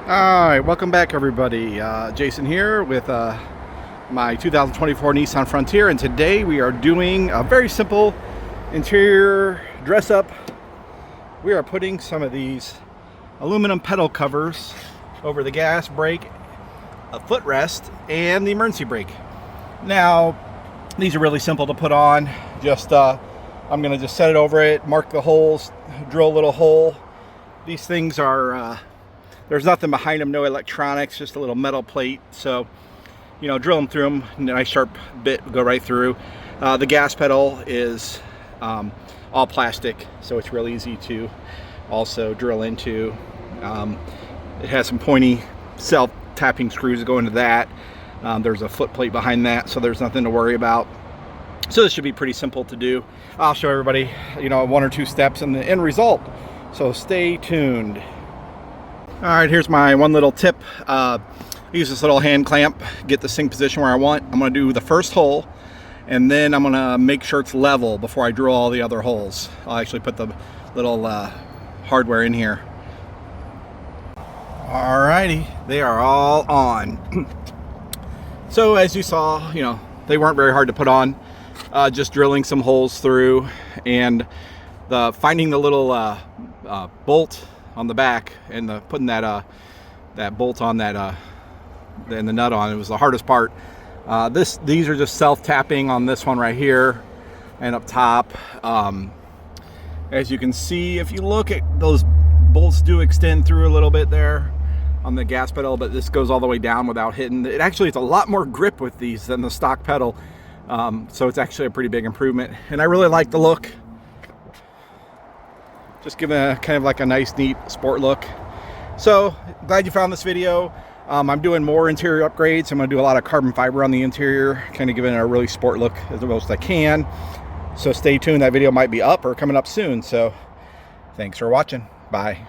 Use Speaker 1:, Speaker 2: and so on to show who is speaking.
Speaker 1: Alright, welcome back everybody. Jason here with my 2024 Nissan Frontier, and today we are doing a very simple interior dress up. We are putting some of these aluminum pedal covers over the gas brake, a footrest, and the emergency brake. Now, these are really simple to put on. Just I'm going to just set it over it, mark the holes, drill a little hole. These things are there's nothing behind them, no electronics, just a little metal plate. So, you know, drill them through them, nice sharp bit, go right through. The gas pedal is all plastic, so it's real easy to also drill into. It has some pointy self-tapping screws that go into that. There's a foot plate behind that, so there's nothing to worry about. So this should be pretty simple to do. I'll show everybody, you know, one or two steps and the end result. So stay tuned. All right, here's my one little tip. Use this little hand clamp, get the sink position where I want. I'm gonna do the first hole, and then I'm gonna make sure it's level before I drill all the other holes. I'll actually put the little hardware in here. Alrighty, they are all on. So as you saw, you know, they weren't very hard to put on. Just drilling some holes through, and finding the little bolt on the back, and putting that bolt on that and the nut on it was the hardest part. These are just self-tapping on this one right here and up top. As you can see, if you look at those bolts, do extend through a little bit there on the gas pedal, but this goes all the way down without hitting. It actually, it's a lot more grip with these than the stock pedal, so it's actually a pretty big improvement, and I really like the look. Just giving a kind of like a nice, neat sport look. So glad you found this video. I'm doing more interior upgrades. I'm going to do a lot of carbon fiber on the interior, kind of giving it a really sport look as well as I can. So stay tuned. That video might be up or coming up soon. So thanks for watching. Bye.